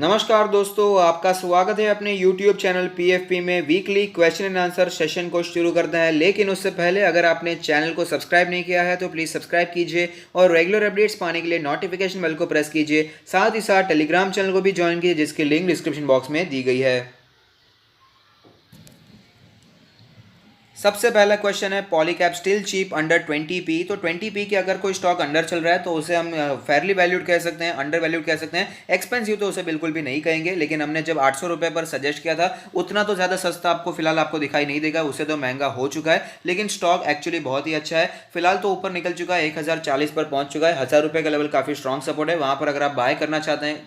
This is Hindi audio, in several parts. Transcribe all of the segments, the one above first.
नमस्कार दोस्तों, आपका स्वागत है अपने YouTube चैनल PFP में। Weekly question and answer session को शुरू करते हैं, लेकिन उससे पहले अगर आपने चैनल को सब्सक्राइब नहीं किया है तो प्लीज़ सब्सक्राइब कीजिए और रेगुलर अपडेट्स पाने के लिए नोटिफिकेशन बेल को प्रेस कीजिए। साथ ही साथ टेलीग्राम चैनल को भी ज्वाइन कीजिए, जिसकी लिंक डिस्क्रिप्शन बॉक्स में दी गई है। सबसे पहला क्वेश्चन है, Polycab still cheap under 20p। तो 20p के अगर कोई स्टॉक अंडर चल रहा है तो उसे हम फेयरली वैल्यूड कह सकते हैं, अंडर वैल्यूड कह सकते हैं। एक्सपेंसिव तो उसे बिल्कुल भी नहीं कहेंगे, लेकिन हमने जब 800 रुपये पर सजेस्ट किया था उतना तो ज़्यादा सस्ता आपको फिलहाल आपको दिखाई नहीं देगा, उससे तो महंगा हो चुका है। लेकिन स्टॉक एक्चुअली बहुत ही अच्छा है, फिलहाल तो ऊपर निकल चुका है, 1040 पर पहुंच चुका है। 1000 रुपये का लेवल काफ़ी स्ट्रॉन्ग सपोर्ट है, वहाँ पर अगर आप बाय करना चाहते हैं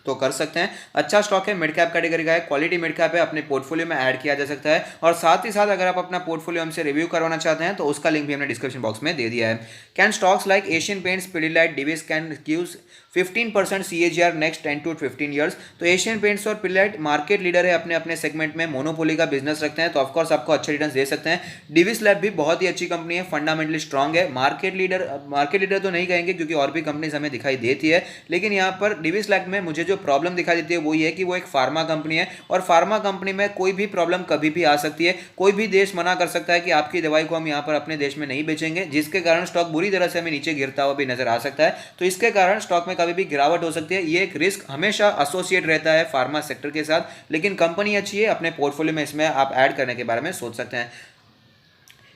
तो कर सकते हैं। अच्छा स्टॉक है, मिड कैप कैटेगरी का है, क्वालिटी मिड कैप है, अपने पोर्टफोलियो में ऐड किया जा सकता है। और साथ ही साथ अगर आप अपना पोर्टफोलियो हमसे रिव्यू करवाना चाहते हैं तो उसका लिंक भी हमने डिस्क्रिप्शन बॉक्स में दे दिया है। Can stocks like Asian Paints, Pidilite, Divi's can gives 15% CAGR next 10 to 15 years. तो एशियन पेंट्स और पिडिलाइट मार्केट लीडर है अपने अपने सेगमेंट में, मोनोपोली का बिजनेस रखते हैं, तो ऑफकोर्स आपको अच्छे रिटर्न दे सकते हैं। डिविस लैब भी बहुत ही अच्छी कंपनी है, फंडामेंटली स्ट्रांग है। मार्केट लीडर तो नहीं कहेंगे क्योंकि और भी कंपनीज हमें दिखाई देती है, लेकिन यहाँ पर डिविस लैब में मुझे जो प्रॉब्लम दिखाई देती है वो ये है कि वो एक फार्मा कंपनी है, और फार्मा कंपनी में कोई भी प्रॉब्लम कभी भी आ सकती है। कोई भी देश मना कर सकता है कि आपकी दवाई को हम यहाँ पर अपने देश में नहीं बेचेंगे, जिसके कारण स्टॉक बुरी तरह से हमें नीचे गिरता हुआ भी नजर आ सकता है। तो इसके कारण स्टॉक में कभी भी गिरावट हो सकती है। ये एक रिस्क हमेशा एसोसिएट रहता है फार्मा सेक्टर के साथ, लेकिन कंपनी अच्छी है, अपने पोर्टफोलियो में इसमें आप ऐड करने के बारे में सोच सकते हैं।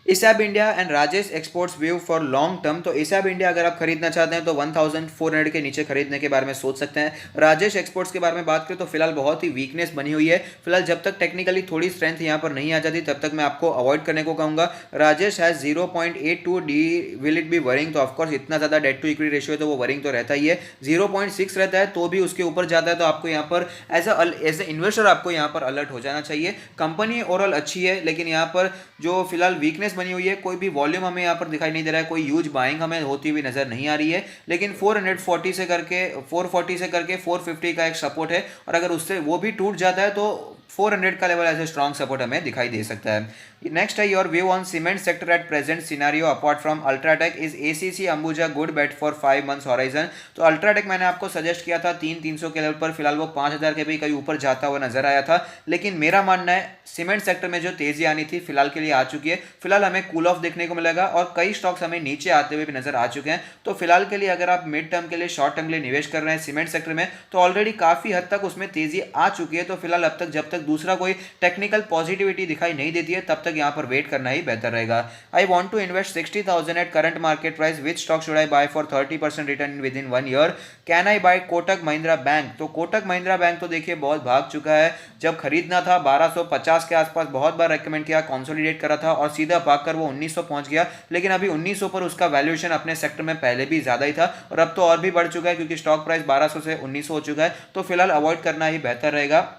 ESAB India and Rajesh exports view for long term. तो इसाब इंडिया अगर आप खरीदना चाहते हैं तो 1400 के नीचे खरीदने के बारे में सोच सकते हैं। राजेश एक्सपोर्ट्स के बारे में बात करें तो फिलहाल बहुत ही वीकनेस बनी हुई है। फिलहाल जब तक टेक्निकली थोड़ी स्ट्रेंथ यहाँ पर नहीं आ जाती तब तक मैं आपको अवॉइड करने को कहूँगा। Rajesh has 0.82 D, will it be worrying? तो ऑफकोर्स इतना ज़्यादा डेट टू इक्विटी रेशियो है तो वो वरिंग तो रहता ही है। 0.6 रहता है तो भी उसके ऊपर जाता है, तो आपको यहाँ पर एज ए इन्वेस्टर आपको यहाँ पर अलर्ट हो जाना चाहिए। कंपनी ओवरऑल अच्छी है, लेकिन यहाँ पर जो फिलहाल वीकनेस बनी हुई है, कोई भी वॉल्यूम हमें यहाँ पर दिखाई नहीं दे रहा है, कोई ह्यूज बाइंग हमें होती हुई नजर नहीं आ रही है। लेकिन 440 से करके 450 का एक सपोर्ट है, और अगर उससे वो भी टूट जाता है तो 400 का लेवल ऐसे स्ट्रॉन्ग सपोर्ट हमें दिखाई दे सकता है। नेक्स्ट है, your view on cement sector at present scenario apart from UltraTech, is ACC Ambuja good bet for 5 months horizon? तो अल्ट्राटेक मैंने आपको सजेस्ट किया था 300 के लेवल पर, फिलहाल वो 5000 के भी कहीं ऊपर जाता हुआ नजर आया था। लेकिन मेरा मानना है सीमेंट सेक्टर में जो तेजी आनी थी फिलहाल के लिए आ चुकी है। फिलहाल हमें कूल ऑफ देखने को मिलेगा और कई स्टॉक्स हमें नीचे आते हुए भी नजर आ चुके हैं। तो फिलहाल के लिए अगर आप मिड टर्म के लिए, शॉर्ट टर्म के लिए निवेश कर रहे हैं सीमेंट सेक्टर में, तो ऑलरेडी काफी हद तक उसमें तेजी आ चुकी है। तो फिलहाल अब तक जब तक दूसरा कोई टेक्निकल पॉजिटिविटी दिखाई नहीं देती है तब तक यहाँ पर वेट करना ही बेहतर रहेगा। I want to invest 60,000 at current market price, which stock should I buy for 30% return within 1 year? Can I buy Kotak Mahindra bank? तो कोटक महिंद्रा बैंक तो देखिए बहुत भाग चुका है। जब खरीदना था 1250 के आसपास बहुत बार रेकमेंड किया, कंसोलिडेट करा था और सीधा भागकर वो 1900 पहुंच गया। लेकिन अभी 1900 पर उसका वैल्यूएशन अपने सेक्टर में पहले भी ज्यादा ही था, और अब तो और भी बढ़ चुका है क्योंकि स्टॉक प्राइस 1200 से 1900 हो चुका है। तो फिलहाल अवॉइड करना ही बेहतर रहेगा।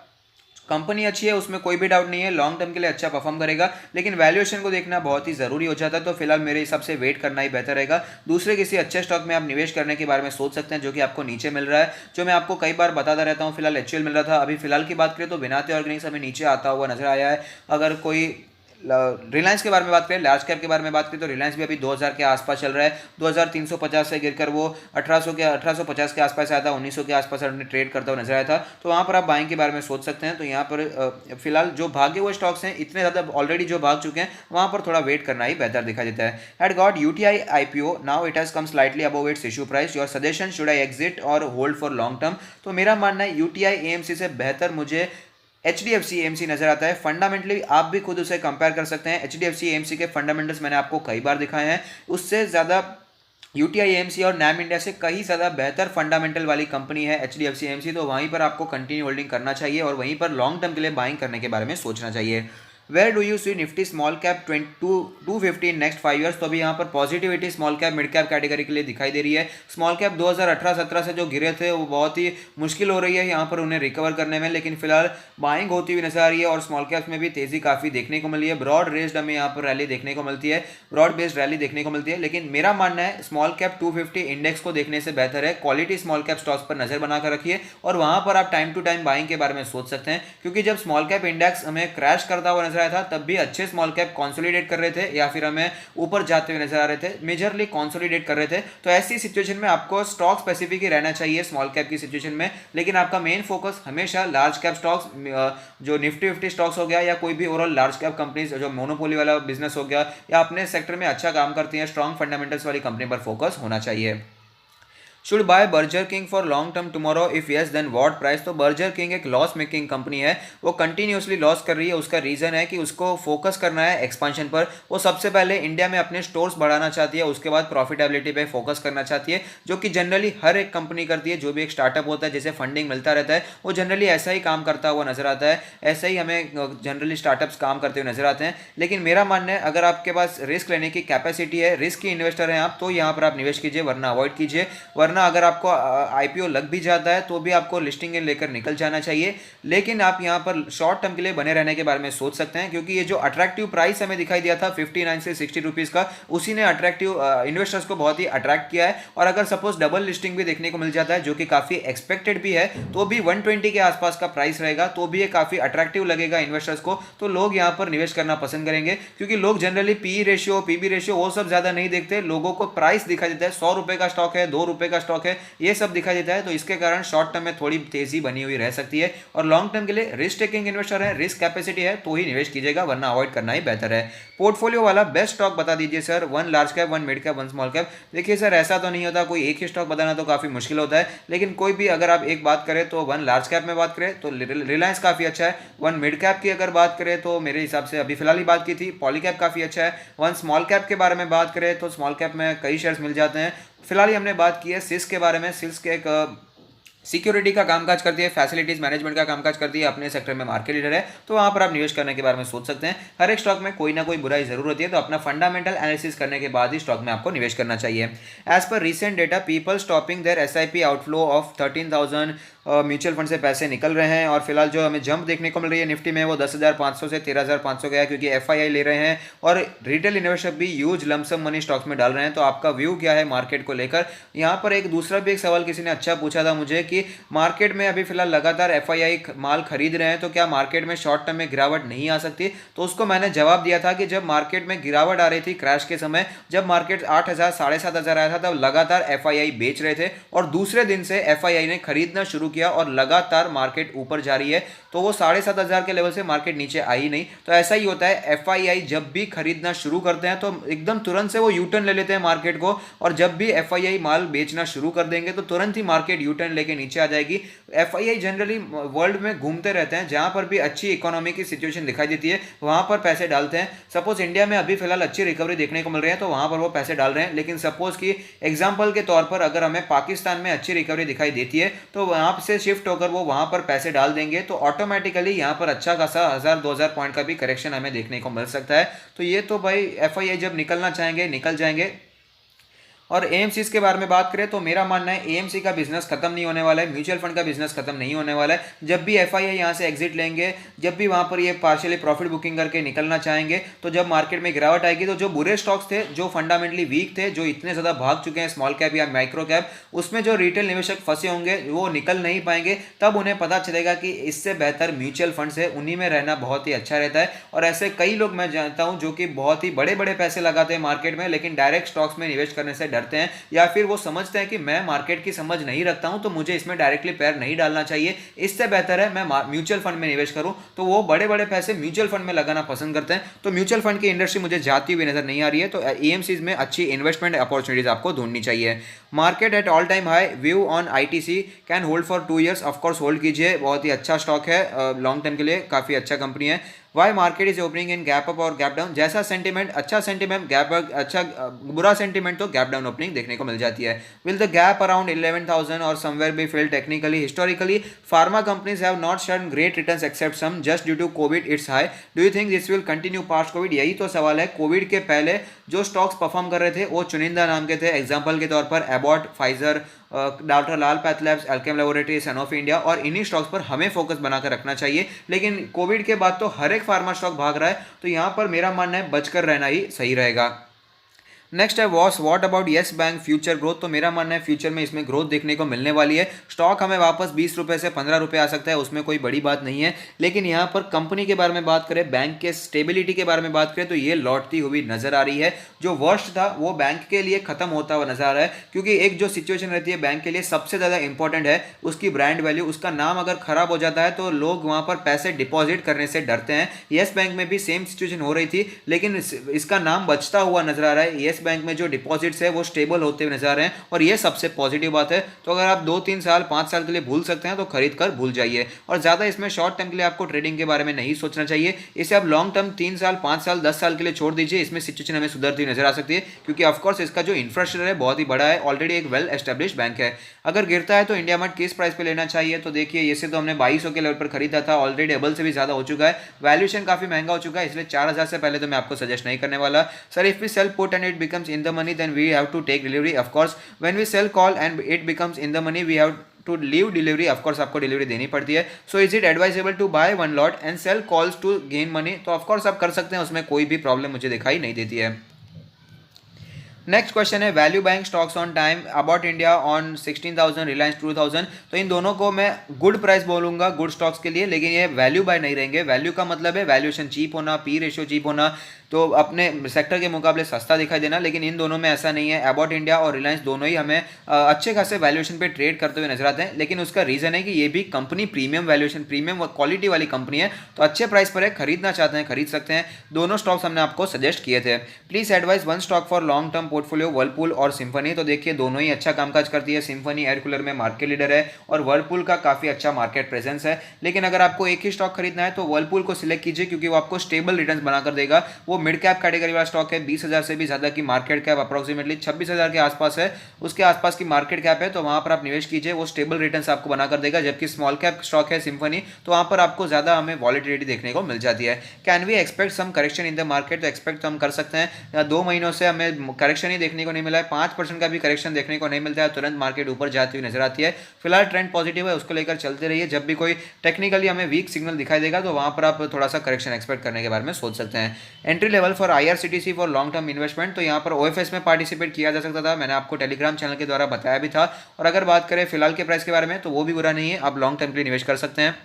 कंपनी अच्छी है, उसमें कोई भी डाउट नहीं है, लॉन्ग टर्म के लिए अच्छा परफॉर्म करेगा, लेकिन वैल्यूएशन को देखना बहुत ही जरूरी हो जाता है। तो फिलहाल मेरे हिसाब से वेट करना ही बेहतर रहेगा। दूसरे किसी अच्छे स्टॉक में आप निवेश करने के बारे में सोच सकते हैं जो कि आपको नीचे मिल रहा है, जो मैं आपको कई बार बताता रहता हूँ। फिलहाल HUL मिल रहा था, अभी फिलहाल की बात करें तो विनाते ऑर्गेनिक्स हमें नीचे आता हुआ नजर आया है। अगर कोई रिलायंस के बारे में बात करें, लार्ज कैप के बारे में बात करें तो रिलायंस भी अभी 2000 के आसपास चल रहा है। 2350 से गिरकर वो 1850 के आसपास आया था, 1900 के आसपास ट्रेड करता हुआ नजर आया था। तो वहाँ पर आप बाइंग के बारे में सोच सकते हैं। तो यहाँ पर फिलहाल जो भागे हुए स्टॉक्स हैं, इतने ज़्यादा ऑलरेडी जो भाग चुके हैं, वहाँ पर थोड़ा वेट करना ही बेहतर दिखाई देता है। Had got UTI IPO, now it has come slightly above it's issue price, your suggestion should I exit और होल्ड फॉर लॉन्ग टर्म? तो मेरा मानना है UTI AMC से बेहतर मुझे HDFC AMC नजर आता है। फंडामेंटली आप भी खुद उसे कंपेयर कर सकते हैं। HDFC AMC के फंडामेंटल्स मैंने आपको कई बार दिखाए हैं, उससे ज़्यादा UTI AMC और NAM इंडिया से कहीं ज़्यादा बेहतर फंडामेंटल वाली कंपनी है HDFC AMC। तो वहीं पर आपको कंटिन्यू होल्डिंग करना चाहिए और वहीं पर लॉन्ग टर्म के लिए बाइंग करने के बारे में सोचना चाहिए। Where do you see Nifty small cap 250 in next 5 years? तो अभी यहाँ पर positivity small cap mid cap category के लिए दिखाई दे रही है। स्मॉल कैप 2018-17 से जो गिरे थे वो बहुत ही मुश्किल हो रही है यहाँ पर उन्हें रिकवर करने में, लेकिन फिलहाल बाइंग होती हुई नजर आ रही है और स्मॉल कैप्स में भी तेजी काफी देखने को मिली है। ब्रॉड रेस्ड हमें यहाँ पर रैली देखने को मिलती है, ब्रॉड बेस्ड रैली देखने को मिलती है। लेकिन मेरा मानना है स्मॉल कैप 250 इंडेक्स को देखने से बेहतर है क्वालिटी स्मॉल कैप स्टॉक्स पर नजर बनाकर रखिए, और वहां पर आप टाइम टू टाइम बाइंग के बारे में सोच सकते हैं। क्योंकि जब स्मॉल कैप इंडेक्स हमें क्रैश करता हुआ नजर आया था तब भी अच्छे स्मॉल कैप कंसोलिडेट कर रहे थे या फिर हमें ऊपर जाते हुए नजर आ रहे थे, मेजरली कंसोलिडेट कर रहे थे। तो ऐसी सिचुएशन में आपको स्टॉक स्पेसिफिक ही रहना चाहिए स्मॉल कैप की सिचुएशन में, लेकिन आपका मेन फोकस हमेशा लार्ज कैप स्टॉक्स, जो निफ्टी 50 स्टॉक्स हो गया या कोई भी ओवरऑल लार्ज कैप कंपनीज जो मोनोपोली वाला बिजनेस हो गया या अपने सेक्टर में अच्छा काम करती हैं, स्ट्रॉन्ग फंडामेंटल्स वाली कंपनी पर फोकस होना चाहिए। Should buy Burger King for long term tomorrow, if yes then what price. तो बर्जर किंग एक लॉस मेकिंग कंपनी है, वो कंटिन्यूसली लॉस कर रही है। उसका रीजन है कि उसको फोकस करना है एक्सपांशन पर। वो सबसे पहले इंडिया में अपने स्टोर्स बढ़ाना चाहती है, उसके बाद प्रॉफिटेबिलिटी पे फोकस करना चाहती है, जो कि जनरली हर एक कंपनी करती है। जो भी एक स्टार्टअप होता है जैसे फंडिंग मिलता रहता है, वो जनरली ऐसा ही काम करता हुआ नजर आता है। ऐसा ही हमें जनरली स्टार्टअप्स काम करते हुए नजर आते हैं। लेकिन मेरा मानना है अगर आपके पास रिस्क लेने की कैपेसिटी है, रिस्क की इन्वेस्टर हैं आप, तो यहाँ पर आप निवेश कीजिए, वरना अवॉइड कीजिए। वरना अगर आपको आईपीओ लग भी जाता है तो भी आपको लिस्टिंग लेकर निकल जाना चाहिए। लेकिन आप यहाँ पर शॉर्ट टर्म के लिए बने रहने के बारे में सोच सकते हैं, क्योंकि ये जो अट्रैक्टिव प्राइस हमें दिखाई दिया था 59 से 60 रुपीज का, उसी ने अट्रैक्टिव इन्वेस्टर्स को बहुत ही अट्रैक्ट किया है। और अगर सपोज डबल लिस्टिंग भी देखने को मिल जाता है, जो कि काफी एक्सपेक्टेड भी है, तो भी 120 के आसपास का प्राइस रहेगा, तो भी ये काफी अट्रैक्टिव लगेगा इन्वेस्टर्स को। तो लोग यहाँ पर निवेश करना पसंद करेंगे, क्योंकि लोग generally P ratio, PB ratio वो सब ज्यादा नहीं देखते। लोगों को प्राइस दिखाई देता है, 100 रुपए का स्टॉक है, 2 रुपए का स्टॉक है, ये सब दिखाई देता है। तो इसके कारण शॉर्ट टर्म में थोड़ी तेजी बनी हुई रह सकती है। और लॉन्ग टर्म के लिए रिस्क टेकिंग इन्वेस्टर है, रिस्क कैपेसिटी है, तो ही निवेश कीजिएगा, वरना अवॉइड करना ही बेहतर है। पोर्टफोलियो वाला बेस्ट स्टॉक बता दीजिए sir, 1 large cap, 1 mid cap, 1 small cap. देखिए सर, ऐसा तो नहीं होता, कोई एक ही स्टॉक बताना तो काफी मुश्किल होता है। लेकिन कोई भी अगर आप एक बात करें तो 1 लार्ज कैप में बात करें तो रिलायंस काफी अच्छा है। 1 मिड कैप की अगर बात करें तो मेरे हिसाब से अभी फिलहाल ही बात की थी, पॉलीकैब काफी अच्छा है। 1 स्मॉल कैप के बारे में बात करें तो स्मॉल कैप में कई शेयर्स मिल जाते हैं। फिलहाल ही हमने बात की है सिस के बारे में। सिस के एक सिक्योरिटी का कामकाज करती है, फैसिलिटीज मैनेजमेंट का कामकाज करती है, अपने सेक्टर में मार्केट लीडर है, तो वहां पर आप निवेश करने के बारे में सोच सकते हैं। हर एक स्टॉक में कोई ना कोई बुराई जरूर होती है, तो अपना फंडामेंटल एनालिसिस करने के बाद ही स्टॉक में आपको निवेश करना चाहिए। As per recent data, people stopping their SIP outflow of 13,000 mutual fund से पैसे निकल रहे हैं। और फिलहाल जो हमें जंप देखने को मिल रही है निफ्टी में, वो 10,500 से 13,500 गया, क्योंकि एफआईआई ले रहे हैं और रिटेल इन्वेस्टर भी ह्यूज लमसम मनी स्टॉक्स में डाल रहे हैं। तो आपका व्यू क्या है मार्केट को लेकर? यहाँ पर एक दूसरा भी एक सवाल किसी ने अच्छा पूछा था मुझे कि मार्केट में अभी फिलहाल लगातार एफआईआई माल खरीद रहे हैं, तो क्या मार्केट में शॉर्ट टर्म में गिरावट नहीं आ सकती? तो उसको मैंने जवाब दिया था कि जब मार्केट में गिरावट आ रही थी क्रैश के समय, जब मार्केट 8,000 7,500 आया था, तब लगातार एफआईआई बेच रहे थे और दूसरे दिन से एफआईआई ने खरीदना शुरू किया और लगातार मार्केट ऊपर जा रही है। तो वो 7,500 के लेवल से मार्केट नीचे आई नहीं। तो ऐसा ही होता है, एफआईआई जब भी खरीदना शुरू करते हैं तो एकदम तुरंत से वो यू टर्न ले लेते हैं मार्केट को, और जब भी एफआईआई माल बेचना शुरू कर देंगे तो तुरंत ही मार्केट यू टर्न लेके नीचे आ जाएगी। एफआईआई जनरली वर्ल्ड में घूमते रहते हैं, जहां पर भी अच्छी इकोनॉमी की सिचुएशन दिखाई देती है वहां पर पैसे डालते हैं। सपोज इंडिया में अभी फिलहाल अच्छी रिकवरी देखने को मिल रही है, तो वहां पर वो पैसे डाल रहे हैं। लेकिन सपोज की एग्जांपल के तौर पर अगर हमें पाकिस्तान में अच्छी रिकवरी दिखाई देती है, तो वहां से शिफ्ट होकर वो वहां पर पैसे डाल देंगे, तो ऑटोमेटिकली यहां पर अच्छा खासा 1,000-2,000 पॉइंट का भी करेक्शन हमें देखने को मिल सकता है। तो ये तो भाई एफआईआई जब निकलना चाहेंगे निकल जाएंगे। और एएमसीज के बारे में बात करें तो मेरा मानना है एएमसी का बिजनेस खत्म नहीं होने वाला है, म्यूचुअल फंड का बिजनेस खत्म नहीं होने वाला है। जब भी एफआईआई यहां से एग्जिट लेंगे, जब भी वहां पर ये पार्शियली प्रॉफिट बुकिंग करके निकलना चाहेंगे, तो जब मार्केट में गिरावट आएगी तो जो बुरे स्टॉक्स थे, जो फंडामेंटली वीक थे, जो इतने ज्यादा भाग चुके हैं स्मॉल कैप या माइक्रो कैप, उसमें जो रिटेल निवेशक फंसे होंगे वो निकल नहीं पाएंगे। तब उन्हें पता चलेगा कि इससे बेहतर म्यूचुअल फंड है, उन्हीं में रहना बहुत ही अच्छा रहता है। और ऐसे कई लोग मैं जानता हूं जो कि बहुत ही बड़े बड़े पैसे लगाते हैं मार्केट में, लेकिन डायरेक्ट स्टॉक्स में निवेश करने से डरते हैं, या फिर वो समझते हैं कि मैं मार्केट की समझ नहीं रखता हूं तो मुझे इसमें डायरेक्टली पैर नहीं डालना चाहिए, इससे बेहतर है मैं म्यूचुअल फंड में निवेश करूं। तो वो बड़े बड़े पैसे म्यूचुअल फंड में लगाना पसंद करते हैं। तो म्यूचुअल फंड की इंडस्ट्री मुझे जाती हुई नजर नहीं आ रही है, तो एएमसीज में अच्छी इन्वेस्टमेंट अपॉर्चुनिटीज आपको ढूंढनी चाहिए। Market at all time high, view on ITC, can hold for 2 years। Of course hold कीजिए, बहुत ही अच्छा स्टॉक है, लॉन्ग टर्म के लिए काफी अच्छा कंपनी है। Why market is opening in gap up और गैप डाउन? जैसा सेंटीमेंट, अच्छा सेंटीमेंट गैप अप, अच्छा बुरा सेंटीमेंट तो गैप डाउन ओपनिंग देखने को मिल जाती है। विल द गैप अराउंड 11,000 और somewhere be filled? Technically, historically pharma companies have not shown great returns except some just due to Covid it's high. Do you think this will continue past Covid? यही तो सवाल है। कोविड के पहले जो स्टॉक्स परफॉर्म कर रहे थे वो चुनिंदा नाम के थे, एग्जाम्पल के तौर पर Abbott, Pfizer, doctor Lal PathLabs, Alkem laboratory, Sanofi India, और इन्हीं स्टॉक्स पर हमें फोकस बनाकर रखना चाहिए। लेकिन कोविड के बाद तो हर एक फार्मा स्टॉक भाग रहा है, तो यहां पर मेरा मानना है बचकर रहना ही सही रहेगा। नेक्स्ट है what about yes bank future growth. तो मेरा मानना है फ्यूचर में इसमें ग्रोथ देखने को मिलने वाली है। स्टॉक हमें वापस 20 रुपए से 15 रुपए आ सकता है, उसमें कोई बड़ी बात नहीं है। लेकिन यहाँ पर कंपनी के बारे में बात करें, बैंक के स्टेबिलिटी के बारे में बात करें, तो ये लौटती हुई नजर आ रही है। जो वर्स्ट था वो बैंक के लिए खत्म होता हुआ नजर आ रहा है, क्योंकि एक जो सिचुएशन रहती है बैंक के लिए सबसे ज्यादा इंपॉर्टेंट है उसकी ब्रांड वैल्यू। उसका नाम अगर खराब हो जाता है तो लोग वहां पर पैसे डिपॉजिट करने से डरते हैं। येस बैंक में भी सेम सिचुएशन हो रही थी, लेकिन इसका नाम बचता हुआ नजर आ रहा है। येस बैंक में जो डिपॉजिट्स है वो स्टेबल होते हुए नजर आ रहे हैं, और ये सबसे पॉजिटिव बात है। तो अगर आप 2-3 साल 5 साल के लिए भूल सकते हैं तो खरीद कर भूल जाइए, और ज्यादा इसमें शॉर्ट टर्म के लिए आपको ट्रेडिंग के बारे में नहीं सोचना चाहिए। इसे आप लॉन्ग टर्म 3 साल 5 साल 10 साल के लिए छोड़ दीजिए। इसमें सिचुएशन हमें सुधरती नजर आ सकती है, क्योंकि ऑफकोर्स इसका जो इंफ्रास्ट्रक्चर है बहुत ही बड़ा है, ऑलरेडी एक वेल एस्टेब्लिश बैंक है। अगर गिरता है तो इंडिया मार्ट किस प्राइस पे लेना चाहिए, तो देखिए इसे तो हमने 2200 के लेवल पर खरीदा था, ऑलरेडी डबल से भी ज्यादा हो चुका है, वैल्यूएशन काफी महंगा हो चुका है, इसलिए 4000 से पहले तो मैं आपको सजेस्ट नहीं करने वाला। Sir if we sell put and it becomes in the money then we have to take delivery. Of course when we sell call and it becomes in the money we have to leave delivery. Of course आपको डिलीवरी देनी पड़ती है। So is it advisable to buy one lot and sell calls to gain money. तो ऑफ कोर्स आप कर सकते हैं, उसमें कोई भी प्रॉब्लम मुझे दिखाई नहीं देती है। नेक्स्ट क्वेश्चन है value bank stocks on time about India on 16,000 Reliance 2000। तो इन दोनों को मैं गुड प्राइस बोलूंगा गुड स्टॉक्स के लिए, लेकिन ये वैल्यू बाय नहीं रहेंगे। वैल्यू का मतलब है वैल्यूएशन चीप होना, पी रेशियो चीप होना, तो अपने सेक्टर के मुकाबले सस्ता दिखाई देना। लेकिन इन दोनों में ऐसा नहीं है। अबाउट इंडिया और रिलायंस दोनों ही हमें अच्छे खासे वैल्यूएशन पे ट्रेड करते हुए नजर आते हैं, लेकिन उसका रीजन है कि ये भी company premium valuation premium quality वाली कंपनी है, तो अच्छे प्राइस पर है, खरीदना चाहते हैं खरीद सकते हैं। दोनों स्टॉक्स हमने आपको सजेस्ट किए थे। Please advice one stock for long term portfolio, Whirlpool और सिम्फनी। तो देखिए दोनों ही अच्छा कामकाज करती है। सिम्फनी एयर कूलर में मार्केट लीडर है और वर्लपूल का काफी अच्छा मार्केट प्रेजेंस है। लेकिन अगर आपको एक ही स्टॉक खरीदना है तो वर्लपूल को सिलेक्ट कीजिए, क्योंकि वो आपको स्टेबल रिटर्न्स बनाकर देगा। वो मिड कैप कैटेगरी वाला स्टॉक है, 20,000 से भी ज्यादा की मार्केट कैप, अप्रोक्सीमेटली 26,000 के आसपास है, उसके आसपास की मार्केट कैप है, तो वहां पर आप निवेश कीजिए, वो स्टेबल रिटर्न्स आपको बनाकर देगा। जबकि स्मॉल कैप स्टॉक है सिम्फनी, तो वहां पर आपको ज्यादा हमें वॉलिटिलिटी देखने को मिल जाती है। Can we expect some correction in the market. तो एक्सपेक्ट तो हम कर सकते हैं। 2 महीनों से हमें करेक्शन ही देखने को नहीं मिला है, 5% का भी करेक्शन देखने को नहीं मिलता है, तुरंत मार्केट ऊपर जाती हुई नजर आती है। फिलहाल ट्रेंड पॉजिटिव है, उसको लेकर चलते रहिए। जब भी कोई टेक्निकली हमें वीक सिग्नल दिखाई देगा तो वहां पर आप थोड़ा सा करेक्शन एक्सपेक्ट करने के बारे में सोच सकते हैं। Entry level for IRCTC for long term investment. तो यहाँ पर ओएफएस में पार्टिसिपेट किया जा सकता था, मैंने आपको टेलीग्राम चैनल के द्वारा बताया भी था। और अगर बात करें फिलहाल के प्राइस के बारे में तो वो भी बुरा नहीं है, आप लॉन्ग टर्म के लिए निवेश कर सकते हैं।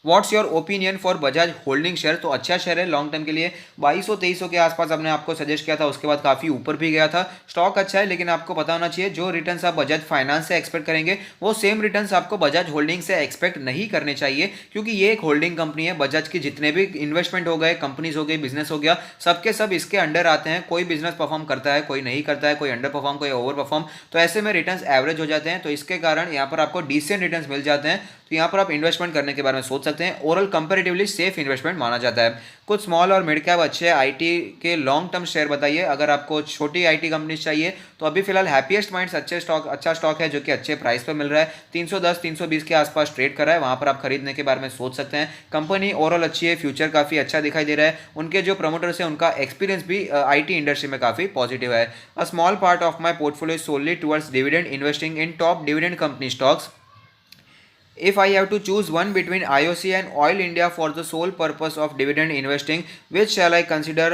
What's your opinion for Bajaj holding share. तो अच्छा शेयर है लॉन्ग टर्म के लिए, 2200-2300 के आसपास हमने आपको सजेस्ट किया था, उसके बाद काफी ऊपर भी गया था। स्टॉक अच्छा है, लेकिन आपको पता होना चाहिए जो रिटर्न्स आप बजाज फाइनेंस से एक्सपेक्ट करेंगे वो सेम रिटर्न्स आपको बजाज होल्डिंग से एक्सपेक्ट नहीं करने चाहिए, क्योंकि ये एक होल्डिंग कंपनी है। बजाज की जितने भी इन्वेस्टमेंट हो गए, कंपनीज हो गई, बिजनेस हो गया, सबके सब इसके अंडर आते हैं। कोई बिजनेस परफॉर्म करता है, कोई नहीं करता है, कोई अंडर परफॉर्म, कोई ओवर परफॉर्म, तो ऐसे में रिटर्न्स एवरेज हो जाते हैं। तो इसके कारण यहाँ पर आपको डिसेंट रिटर्न्स मिल जाते हैं, तो यहाँ पर आप इन्वेस्टमेंट करने के बारे में सोच सकते हैं। ओवरऑल कंपैरेटिवली सेफ इन्वेस्टमेंट माना जाता है। कुछ स्मॉल और मिड कैप अच्छे आईटी के लॉन्ग टर्म शेयर बताइए। अगर आपको छोटी आईटी कंपनीज चाहिए तो अभी फिलहाल हैप्पीएस्ट माइंड्स अच्छा स्टॉक है, जो कि अच्छे प्राइस पर मिल रहा है, 310-320 के आसपास ट्रेड कर रहा है, वहां पर आप खरीदने के बारे में सोच सकते हैं। कंपनी ओवरऑल अच्छी है, फ्यूचर काफी अच्छा दिखाई दे रहा है, उनके जो प्रमोटर्स है उनका एक्सपीरियंस भी आईटी इंडस्ट्री में काफी पॉजिटिव है। A small part of my portfolio solely towards dividend investing in top dividend company stocks. If I have to choose one between IOC and Oil India for the sole purpose of dividend investing, which shall I consider?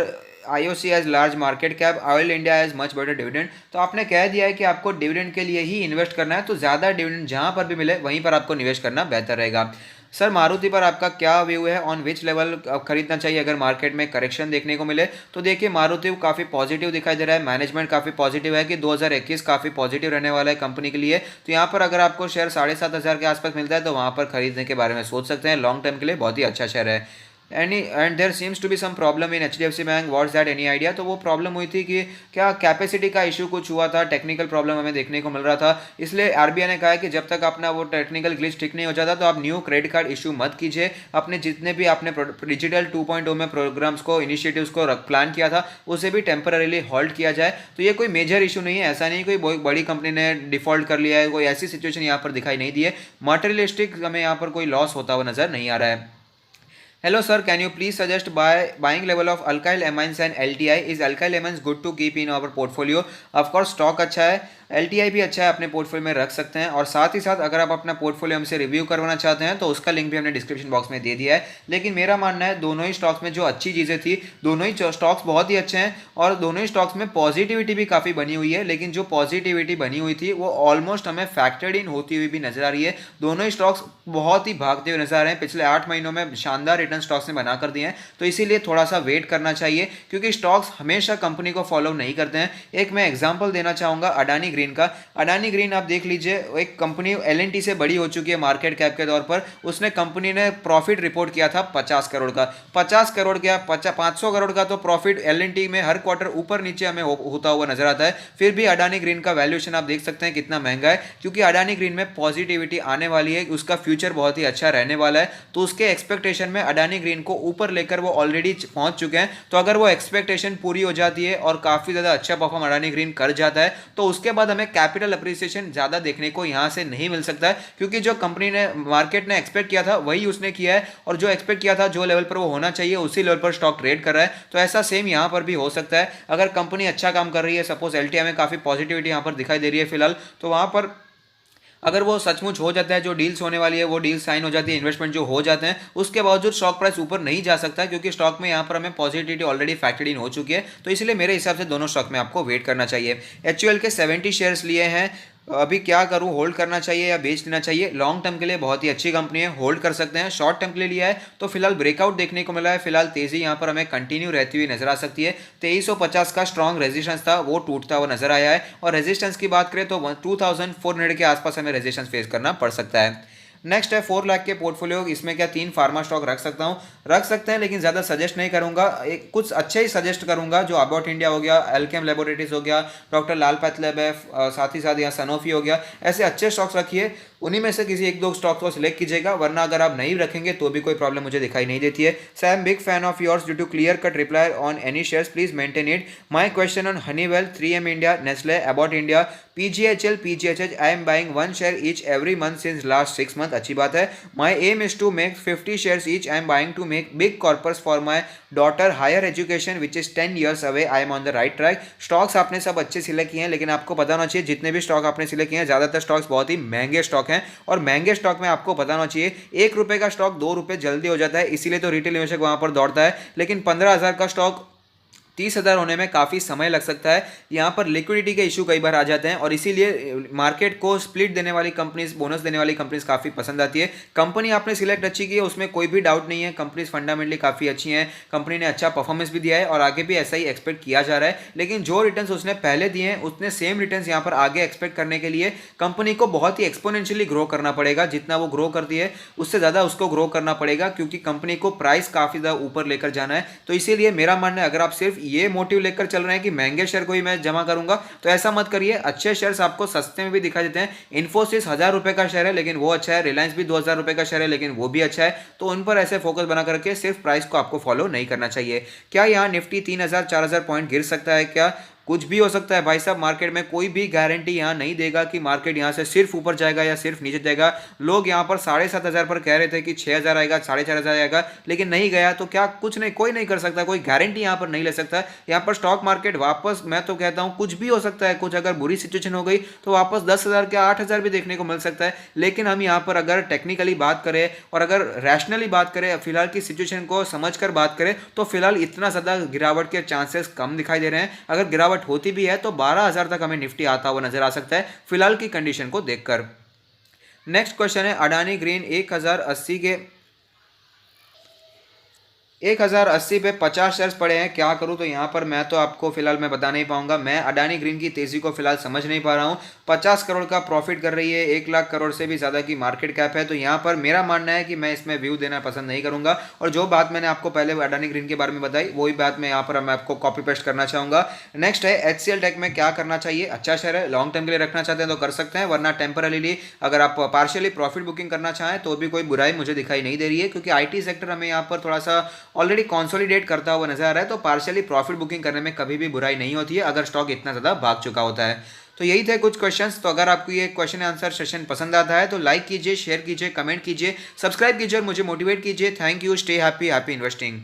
IOC has large market cap, Oil India has much better dividend। तो आपने कह दिया है कि आपको डिविडेंड के लिए ही इन्वेस्ट करना है, तो ज़्यादा डिविडेंड जहाँ पर भी मिले वहीं पर आपको निवेश करना बेहतर रहेगा। सर मारुति पर आपका क्या व्यू है, ऑन विच लेवल खरीदना चाहिए अगर मार्केट में करेक्शन देखने को मिले। तो देखिए मारुति काफ़ी पॉजिटिव दिखाई दे रहा है, मैनेजमेंट काफ़ी पॉजिटिव है कि 2021 काफ़ी पॉजिटिव रहने वाला है कंपनी के लिए। तो यहाँ पर अगर आपको शेयर 7,500 के आसपास मिलता है तो वहाँ पर खरीदने के बारे में सोच सकते हैं। लॉन्ग टर्म के लिए बहुत ही अच्छा शेयर है। And there seems to be some problem in HDFC bank, what's that, any idea. तो वो प्रॉब्लम हुई थी कि क्या कैपेसिटी का इशू कुछ हुआ था, टेक्निकल प्रॉब्लम हमें देखने को मिल रहा था, इसलिए आरबीआई ने कहा है कि जब तक अपना वो टेक्निकल ग्लिच ठीक नहीं हो जाता तो आप न्यू क्रेडिट कार्ड इशू मत कीजिए। अपने जितने भी आपने डिजिटल 2.0 में प्रोग्राम्स को, इनिशिएटिव्स को प्लान किया था उसे भी टेम्पररीली हॉल्ट किया जाए। तो ये कोई मेजर इशू नहीं है, ऐसा नहीं कोई बड़ी कंपनी ने डिफॉल्ट कर लिया है, कोई ऐसी सिचुएशन यहाँ पर दिखाई नहीं दी है। मटेरियलिस्टिक हमें यहाँ पर कोई लॉस होता हुआ नजर नहीं आ रहा है। Hello sir, can you please suggest buying level of alkyl amines and LTI? Is alkyl amines good to keep in our portfolio? Of course stock अच्छा है, LTI भी अच्छा है, अपने पोर्टफोलियो में रख सकते हैं। और साथ ही साथ अगर आप अपना पोर्टफोलियो हमसे रिव्यू करवाना चाहते हैं तो उसका लिंक भी हमने डिस्क्रिप्शन बॉक्स में दे दिया है। लेकिन मेरा मानना है दोनों ही स्टॉक्स में जो अच्छी चीज़ें थी, दोनों ही स्टॉक्स बहुत ही अच्छे हैं और दोनों ही स्टॉक्स में पॉजिटिविटी भी काफ़ी बनी हुई है। लेकिन जो पॉजिटिविटी बनी हुई थी वो ऑलमोस्ट हमें फैक्टर्ड इन होती हुई भी नजर आ रही है। दोनों ही स्टॉक्स बहुत ही भागते हुए नजर आ रहे हैं, पिछले 8 महीनों में शानदार रिटर्न स्टॉक्स ने बना कर दिए हैं। तो इसीलिए थोड़ा सा वेट करना चाहिए, क्योंकि स्टॉक्स हमेशा कंपनी को फॉलो नहीं करते हैं। एक मैं एग्जांपल देना चाहूंगा अडानी ग्रीन का। अडानी ग्रीन आप देख लीजिए, एक कंपनी एल से बड़ी हो चुकी है मार्केट कैप के तौर पर। उसने कंपनी ने प्रॉफिट रिपोर्ट किया था 50 करोड़ का, 50 करोड़ क्या 500 करोड़ का तो प्रॉफिट एल में हर क्वार्टर ऊपर नीचे हमें होता हुआ नजर आता है। फिर भी अडानी ग्रीन का वैल्यूएशन आप देख सकते हैं कितना महंगा है, क्योंकि अडानी ग्रीन में पॉजिटिविटी आने वाली है, उसका फ्यूचर बहुत ही अच्छा रहने वाला है। तो उसके एक्सपेक्टेशन में अडानी ग्रीन को ऊपर लेकर वो ऑलरेडी पहुंच चुके हैं। तो अगर वो एक्सपेक्टेशन पूरी हो जाती है और काफी ज्यादा अच्छा परफॉर्म अडानी ग्रीन कर जाता है तो उसके बाद हमें कैपिटल अप्रिसिएशन ज्यादा देखने को यहां से नहीं मिल सकता है, क्योंकि जो कंपनी ने मार्केट ने एक्सपेक्ट किया था वही उसने किया है और जो एक्सपेक्ट किया था जो लेवल पर वो होना चाहिए उसी लेवल पर स्टॉक ट्रेड कर रहा है। तो ऐसा सेम यहां पर भी हो सकता है। अगर कंपनी अच्छा काम कर रही है, सपोज एलटीआई में काफी पॉजिटिविटी यहां पर दिखाई दे रही है फिलहाल, तो वहां पर अगर वो सचमुच हो जाता है, जो डील्स होने वाली है वो डील साइन हो जाती है, इन्वेस्टमेंट जो हो जाते हैं, उसके बावजूद स्टॉक प्राइस ऊपर नहीं जा सकता, क्योंकि स्टॉक में यहाँ पर हमें पॉजिटिविटी ऑलरेडी फैक्टर्ड इन हो चुकी है। तो इसलिए मेरे हिसाब से दोनों स्टॉक में आपको वेट करना चाहिए। एचयूएल के 70 शेयर्स लिए हैं, अभी क्या करूं, होल्ड करना चाहिए या बेच देना चाहिए? लॉन्ग टर्म के लिए बहुत ही अच्छी कंपनी है, होल्ड कर सकते हैं। शॉर्ट टर्म के लिए लिया है तो फिलहाल ब्रेकआउट देखने को मिला है, फिलहाल तेजी यहां पर हमें कंटिन्यू रहती हुई नजर आ सकती है। 2350 का स्ट्रॉन्ग रेजिस्टेंस था वो टूटता हुआ नजर आया है, और रेजिस्टेंस की बात करें तो 2400 के आसपास हमें रेजिस्टेंस फेस करना पड़ सकता है। नेक्स्ट है 4 लाख के पोर्टफोलियो, इसमें क्या 3 फार्मा स्टॉक रख सकता हूं? रख सकते हैं, लेकिन ज़्यादा सजेस्ट नहीं करूंगा। एक कुछ अच्छे ही सजेस्ट करूंगा, जो अबाउट इंडिया हो गया, एल्केम लैबोरेटरीज हो गया, डॉक्टर लाल पैथलैब है, साथ ही साथ यहाँ सनोफी हो गया। ऐसे अच्छे स्टॉक्स रखिए, उन्हीं में से किसी एक दो स्टॉक को सिलेक्ट कीजिएगा, वरना अगर आप नहीं रखेंगे तो भी कोई प्रॉब्लम मुझे दिखाई नहीं देती है। Sam big fan of yours due to clear cut reply on any shares, please maintain it. My question on Honeywell, 3M India, Nestle, Abbott India, PGHL, PGHH, I am buying 1 share each every month since last 6 months, अच्छी बात है। My aim is to make 50 shares each. I am buying to make big corpus for my daughter higher education which is 10 years away. I am on the right track. Stocks आपने सब अच्छे सिलेक्ट किए हैं, लेकिन आपको पता होना चाहिए जितने भी स्टॉक आपने सिलेक्ट किए हैं ज़्यादातर स्टॉक्स बहुत ही महंगे स्टॉक हैं, और महंगे स्टॉक में आपको पता होना चाहिए 1 रुपये का स्टॉक 2 रुपये जल्दी हो जाता है, इसीलिए तो रिटेल निवेशक वहाँ पर दौड़ता है। लेकिन 15,000 का स्टॉक 30,000 होने में काफ़ी समय लग सकता है। यहाँ पर लिक्विडिटी के इशू कई बार आ जाते हैं, और इसीलिए मार्केट को स्प्लिट देने वाली कंपनीज, बोनस देने वाली कंपनीज काफ़ी पसंद आती है। कंपनी आपने सिलेक्ट अच्छी की है, उसमें कोई भी डाउट नहीं है, कंपनीज फंडामेंटली काफ़ी अच्छी हैं, कंपनी ने अच्छा परफॉर्मेंस भी दिया है और आगे भी ऐसा ही एक्सपेक्ट किया जा रहा है। लेकिन जो रिटर्न उसने पहले दिए हैं उतने सेम रिटर्न यहाँ पर आगे एक्सपेक्ट करने के लिए कंपनी को बहुत ही एक्सपोनेंशियली ग्रो करना पड़ेगा। जितना वो ग्रो करती है उससे ज़्यादा उसको ग्रो करना पड़ेगा, क्योंकि कंपनी को प्राइस काफ़ी ज़्यादा ऊपर लेकर जाना है। तो इसीलिए मेरा मानना है, अगर आप सिर्फ ये मोटिव लेकर चल रहे हैं कि महंगे शेयर को ही मैं जमा करूंगा, तो ऐसा मत करिए। अच्छे शेयर्स आपको सस्ते में भी दिखाई देते हैं। इन्फोसिस 1000 रुपए का शेयर है लेकिन वो अच्छा है, रिलायंस भी 2000 रुपए का शेयर है लेकिन वो भी अच्छा है। तो उन पर ऐसे फोकस बना करके सिर्फ प्राइस को आपको फॉलो नहीं करना चाहिए। क्या यहाँ निफ्टी 3000 4000 पॉइंट गिर सकता है? क्या कुछ भी हो सकता है भाई साहब, मार्केट में कोई भी गारंटी यहाँ नहीं देगा कि मार्केट यहाँ से सिर्फ ऊपर जाएगा या सिर्फ नीचे जाएगा। लोग यहाँ पर 7,500 पर कह रहे थे कि 6,000 आएगा, 4,500 आएगा, लेकिन नहीं गया। तो क्या कुछ नहीं, कोई नहीं कर सकता, कोई गारंटी यहाँ पर नहीं ले सकता। यहाँ पर स्टॉक मार्केट वापस, मैं तो कहता हूँ कुछ भी हो सकता है, कुछ अगर बुरी सिचुएशन हो गई तो वापस 10,000 के 8,000 भी देखने को मिल सकता है। लेकिन हम यहाँ पर अगर टेक्निकली बात करें और अगर रैशनली बात करें, फिलहाल की सिचुएशन को समझकर बात करें, तो फिलहाल इतना ज़्यादा गिरावट के चांसेस कम दिखाई दे रहे हैं। अगर गिरावट होती भी है तो 12,000 तक हमें निफ्टी आता हुआ नजर आ सकता है फिलहाल की कंडीशन को देखकर। नेक्स्ट क्वेश्चन है अडानी ग्रीन 1080 पे 50 शेयर्स पड़े हैं, क्या करूं? तो यहां पर मैं तो आपको फिलहाल मैं बता नहीं पाऊंगा। मैं अडानी ग्रीन की तेजी को फिलहाल समझ नहीं पा रहा हूं। 50 करोड़ का प्रॉफिट कर रही है, 1 लाख करोड़ से भी ज्यादा की मार्केट कैप है। तो यहां पर मेरा मानना है कि मैं इसमें व्यू देना पसंद नहीं करूंगा, और जो बात मैंने आपको पहले अडानी ग्रीन के बारे में बताई वही बात मैं यहाँ पर मैं आपको कॉपी पेस्ट करना चाहूंगा। नेक्स्ट है HCL टेक में क्या करना चाहिए? अच्छा शेयर है, लॉन्ग टर्म के लिए रखना चाहते हैं तो कर सकते हैं, वरना टेम्पररीली अगर आप पार्शियली प्रॉफिट बुकिंग करना चाहें तो भी कोई बुराई मुझे दिखाई नहीं दे रही है, क्योंकि IT सेक्टर हमें यहाँ पर थोड़ा सा ऑलरेडी कॉन्सोलिडेट करता हुआ नजर आ रहा है। तो पार्शियली प्रॉफिट बुकिंग करने में कभी भी बुराई नहीं होती है अगर स्टॉक इतना ज्यादा भाग चुका होता है। तो यही थे कुछ क्वेश्चंस। तो अगर आपको ये क्वेश्चन आंसर सेशन पसंद आता है तो लाइक कीजिए, शेयर कीजिए, कमेंट कीजिए, सब्सक्राइब कीजिए और मुझे मोटिवेट कीजिए। Thank you, stay happy, happy investing.